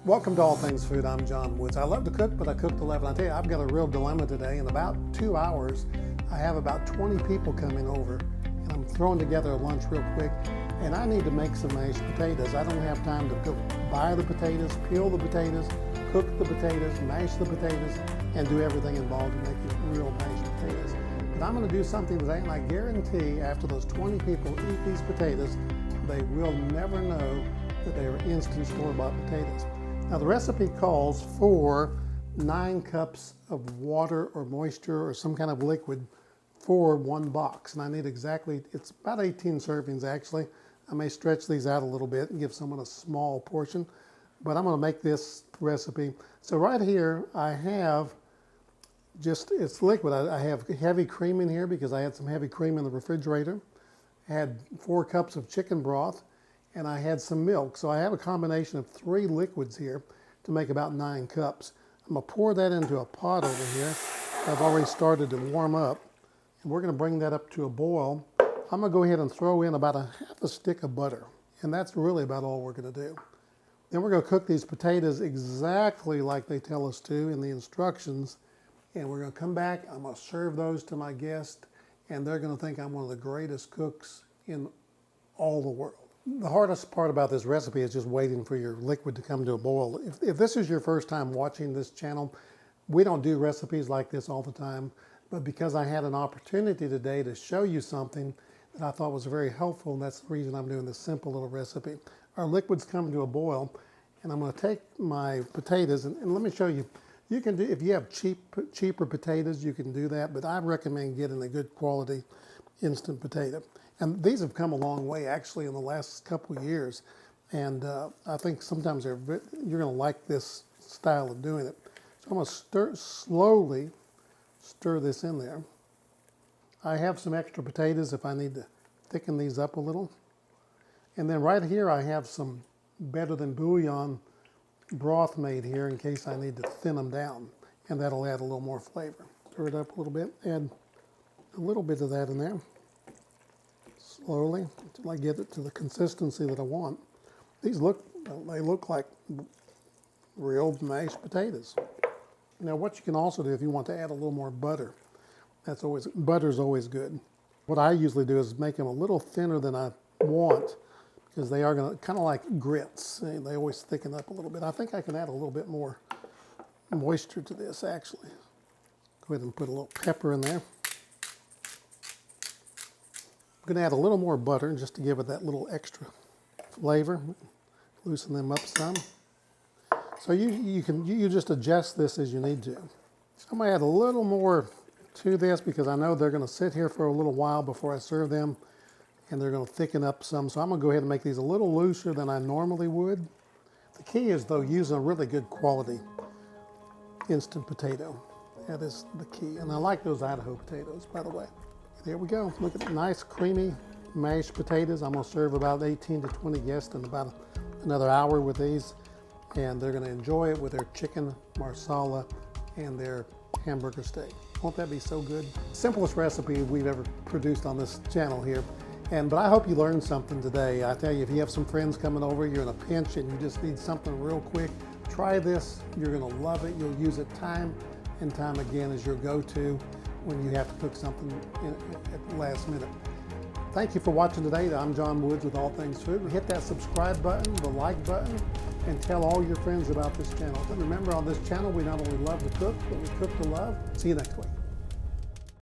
Welcome to All Things Food. I'm John Woods. I love to cook, but I cooked 11. I tell you, I've got a real dilemma today. In about 2 hours, I have about 20 people coming over, and I'm throwing together a lunch real quick, and I need to make some mashed potatoes. I don't have time to go buy the potatoes, peel the potatoes, cook the potatoes, mash the potatoes, and do everything involved in making real mashed potatoes. But I'm going to do something today, and I guarantee after those 20 people eat these potatoes, they will never know that they are instant store-bought potatoes. Now the recipe calls for 9 cups of water or moisture or some kind of liquid for 1 box. And I need exactly, it's about 18 servings actually. I may stretch these out a little bit and give someone a small portion, but I'm gonna make this recipe. So right here I have just, it's liquid. I have heavy cream in here because I had some heavy cream in the refrigerator. I had 4 cups of chicken broth, and I had some milk. So I have a combination of 3 liquids here to make about 9 cups. I'm gonna pour that into a pot over here. I've already started to warm up, and we're gonna bring that up to a boil. I'm gonna go ahead and throw in about half a stick of butter, and that's really about all we're gonna do. Then we're gonna cook these potatoes exactly like they tell us to in the instructions, and we're gonna come back, I'm gonna serve those to my guests, and they're gonna think I'm one of the greatest cooks in all the world. The hardest part about this recipe is just waiting for your liquid to come to a boil. If this is your first time watching this channel, we don't do recipes like this all the time, but because I had an opportunity today to show you something that I thought was very helpful, and that's the reason I'm doing this simple little recipe. Our liquids come to a boil, and I'm gonna take my potatoes, and let me show you. You can do, if you have cheaper potatoes, you can do that, but I recommend getting a good quality instant potato. And these have come a long way actually in the last couple of years. And I think sometimes you're gonna like this style of doing it. So I'm gonna slowly stir this in there. I have some extra potatoes if I need to thicken these up a little. And then right here I have some better than bouillon broth made here in case I need to thin them down. And that'll add a little more flavor. Stir it up a little bit, add a little bit of that in there. Slowly until I get it to the consistency that I want. These look like real mashed potatoes. Now what you can also do if you want to add a little more butter, butter's always good. What I usually do is make them a little thinner than I want because they are gonna, kind of like grits. They always thicken up a little bit. I think I can add a little bit more moisture to this actually. Go ahead and put a little pepper in there. I'm going to add a little more butter just to give it that little extra flavor. Loosen them up some. So you just adjust this as you need to. So I'm going to add a little more to this because I know they're going to sit here for a little while before I serve them, and they're going to thicken up some. So I'm going to go ahead and make these a little looser than I normally would. The key is though using a really good quality instant potato. That is the key. And I like those Idaho potatoes, by the way. There we go. Look at the nice creamy mashed potatoes. I'm gonna serve about 18 to 20 guests in about another hour with these, and they're gonna enjoy it with their chicken marsala and their hamburger steak. Won't that be so good? Simplest recipe we've ever produced on this channel here. But I hope you learned something today. I tell you, if you have some friends coming over, you're in a pinch and you just need something real quick, try this. You're gonna love it. You'll use it time and time again as your go-to when you have to cook something at the last minute. Thank you for watching today. I'm John Woods with All Things Food. Hit that subscribe button, the like button, and tell all your friends about this channel. And remember, on this channel, we not only love to cook, but we cook to love. See you next week.